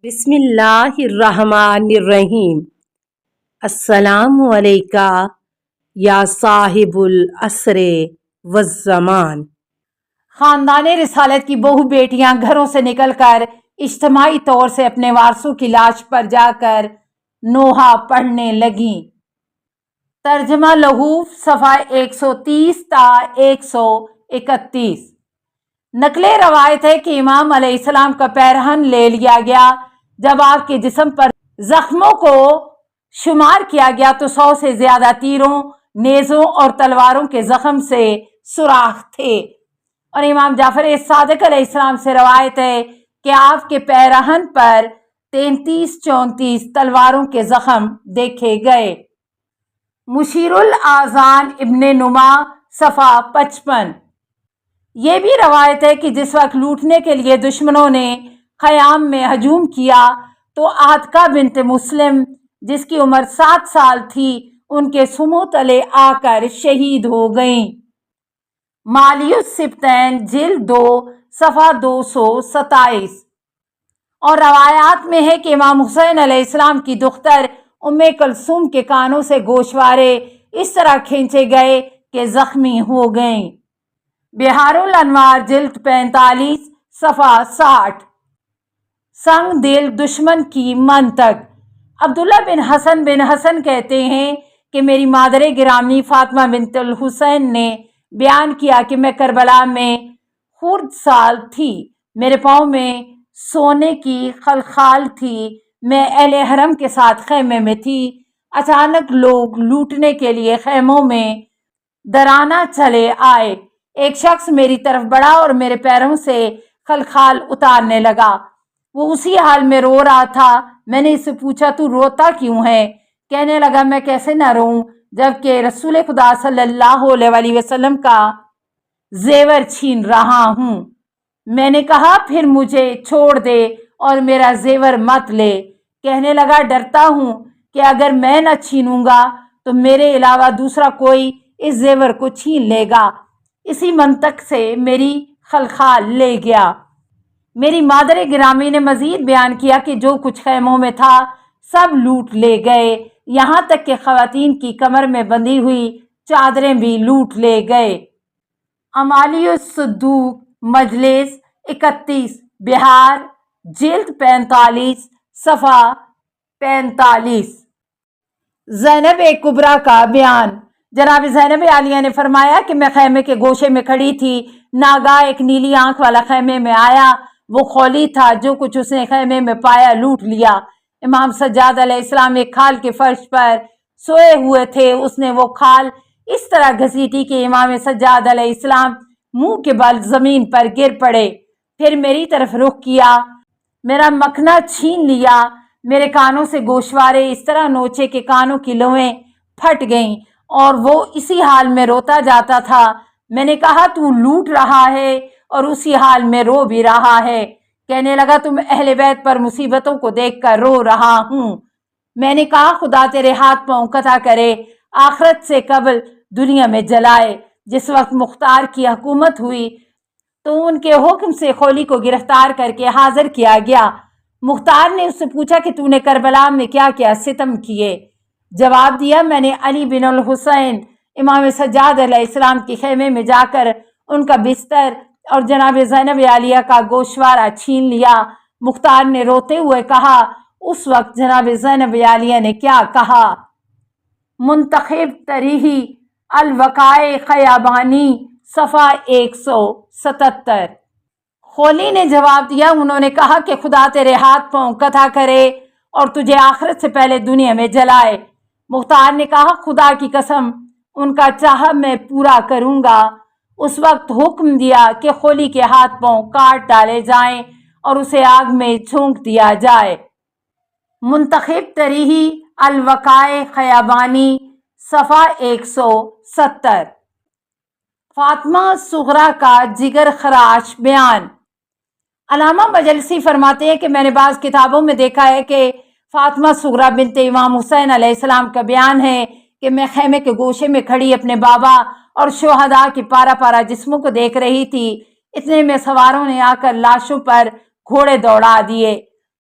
بسم اللہ الرحمن الرحیم۔ السلام علیکہ یا صاحب العصر والزمان۔ خاندان رسالت کی بہو بیٹیاں گھروں سے نکل کر اجتماعی طور سے اپنے وارثوں کی لاش پر جا کر نوحہ پڑھنے لگیں۔ ترجمہ لہوف صفحہ 130 تا 131۔ نقل روایت ہے کہ امام علیہ السلام کا پیرہن لے لیا گیا۔ جب آپ کے جسم پر زخموں کو شمار کیا گیا تو 100 سے زیادہ تیروں، نیزوں اور تلواروں کے زخم سے سوراخ تھے، اور امام جعفر صادق علیہ السلام سے روایت ہے کہ آپ کے پیرہن پر 33-34 تلواروں کے زخم دیکھے گئے۔ مشیر الاذان ابن نما صفحہ 55۔ یہ بھی روایت ہے کہ جس وقت لوٹنے کے لیے دشمنوں نے خیام میں ہجوم کیا تو عاتکہ بنت مسلم جس کی عمر 7 سال تھی ان کے سمو تلے آ کر شہید ہو گئیں۔ مالی السبتین جلد 2 صفحہ 227۔ اور روایات میں ہے کہ امام حسین علیہ السلام کی دختر ام کلثوم کے کانوں سے گوشوارے اس طرح کھینچے گئے کہ زخمی ہو گئیں۔ بہار الانوار جلد 45 صفحہ 60۔ سنگ دل دشمن کی منطق۔ عبداللہ بن حسن کہتے ہیں کہ میری مادر گرامی فاطمہ بنت الحسین نے بیان کیا کہ میں کربلا میں خرد سال تھی، میرے پاؤں میں سونے کی خلخال تھی، میں اہل حرم کے ساتھ خیمے میں تھی، اچانک لوگ لوٹنے کے لیے خیموں میں درانہ چلے آئے، ایک شخص میری طرف بڑھا اور میرے پیروں سے خلخال اتارنے لگا، وہ اسی حال میں رو رہا تھا، میں نے اس سے پوچھا تو روتا کیوں ہے؟ کہنے لگا میں کیسے نہ روؤں جبکہ رسول خدا صلی اللہ علیہ وسلم کا زیور چھین رہا ہوں۔ میں نے کہا پھر مجھے چھوڑ دے اور میرا زیور مت لے۔ کہنے لگا ڈرتا ہوں کہ اگر میں نہ چھینوں گا تو میرے علاوہ دوسرا کوئی اس زیور کو چھین لے گا، اسی منطق سے میری خلخال لے گیا۔ میری مادر گرامی نے مزید بیان کیا کہ جو کچھ خیموں میں تھا سب لوٹ لے گئے، یہاں تک کہ خواتین کی کمر میں بندھی ہوئی چادریں بھی لوٹ لے گئے۔ امالی الصدوق مجلس 31 بہار جلد 45 صفحہ 45۔ زینب کبریٰ کا بیان۔ جناب زینب عالیہ نے فرمایا کہ میں خیمے کے گوشے میں کھڑی تھی، ناگاہ ایک نیلی آنکھ والا خیمے میں آیا، وہ خولی تھا، جو کچھ اس نے خیمے میں پایا لوٹ لیا۔ امام سجاد علیہ السلام ایک کھال کے فرش پر سوئے ہوئے تھے، اس نے وہ کھال اس طرح گھسیٹی کہ امام سجاد علیہ السلام منہ کے بل زمین پر گر پڑے، پھر میری طرف رخ کیا، میرا مکھنا چھین لیا، میرے کانوں سے گوشوارے اس طرح نوچے کہ کانوں کی لویں پھٹ گئیں اور وہ اسی حال میں روتا جاتا تھا۔ میں نے کہا تو لوٹ رہا ہے اور اسی حال میں رو بھی رہا ہے؟ کہنے لگا تم اہل بیت پر مصیبتوں کو دیکھ کر رو رہا ہوں۔ میں نے کہا خدا تیرے ہاتھ پاؤں قطع کرے، آخرت سے قبل دنیا میں جلائے۔ جس وقت مختار کی حکومت ہوئی تو ان کے حکم سے خولی کو گرفتار کر کے حاضر کیا گیا۔ مختار نے اس سے پوچھا کہ تو نے کربلا میں کیا کیا ستم کیے؟ جواب دیا میں نے علی بن الحسین امام سجاد علیہ السلام کے خیمے میں جا کر ان کا بستر اور جناب زینب عالیہ کا گوشوارہ چھین لیا۔ مختار نے روتے ہوئے کہا اس وقت جناب زینب عالیہ نے کیا کہا؟ منتخب تریحی الوقائع خیابانی صفحہ 177۔ خولی نے جواب دیا انہوں نے کہا کہ خدا تیرے ہاتھ پاؤں قطع کرے اور تجھے آخرت سے پہلے دنیا میں جلائے۔ مختار نے کہا خدا کی قسم ان کا چاہا میں پورا کروں گا۔ اس وقت حکم دیا کہ خولی کے ہاتھ پاؤں کاٹ ڈالے جائیں اور اسے آگ میں جھونک دیا جائے۔ منتخب تریحی الوقائع خیابانی صفحہ 170۔ فاطمہ صغریٰ کا جگر خراش بیان۔ علامہ مجلسی فرماتے ہیں کہ میں نے بعض کتابوں میں دیکھا ہے کہ فاطمہ صغریٰ بنت امام حسین علیہ السلام کا بیان ہے کہ میں خیمے کے گوشے میں کھڑی اپنے بابا اور شہداء کی پارا پارا جسموں کو دیکھ رہی تھی، اتنے میں سواروں نے آ کر لاشوں پر گھوڑے دوڑا دیے۔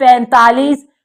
45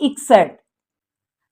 61।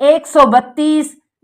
132,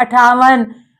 58,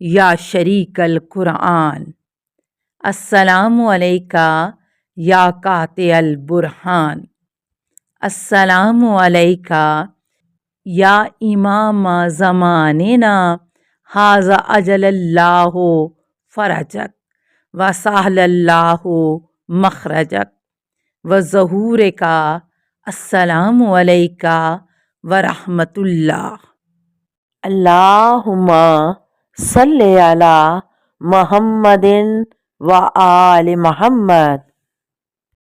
یا شریک القرآن، السلام علیکہ یا قاطع البرہان، السلام علیکہ یا امام زماننا، ھذا اجل اللہ فرجک وسہل اللہ مخرجک وظہورکا، السلام علیکہ ورحمۃ اللہ۔ اللہم صلی علی محمد و آل محمد۔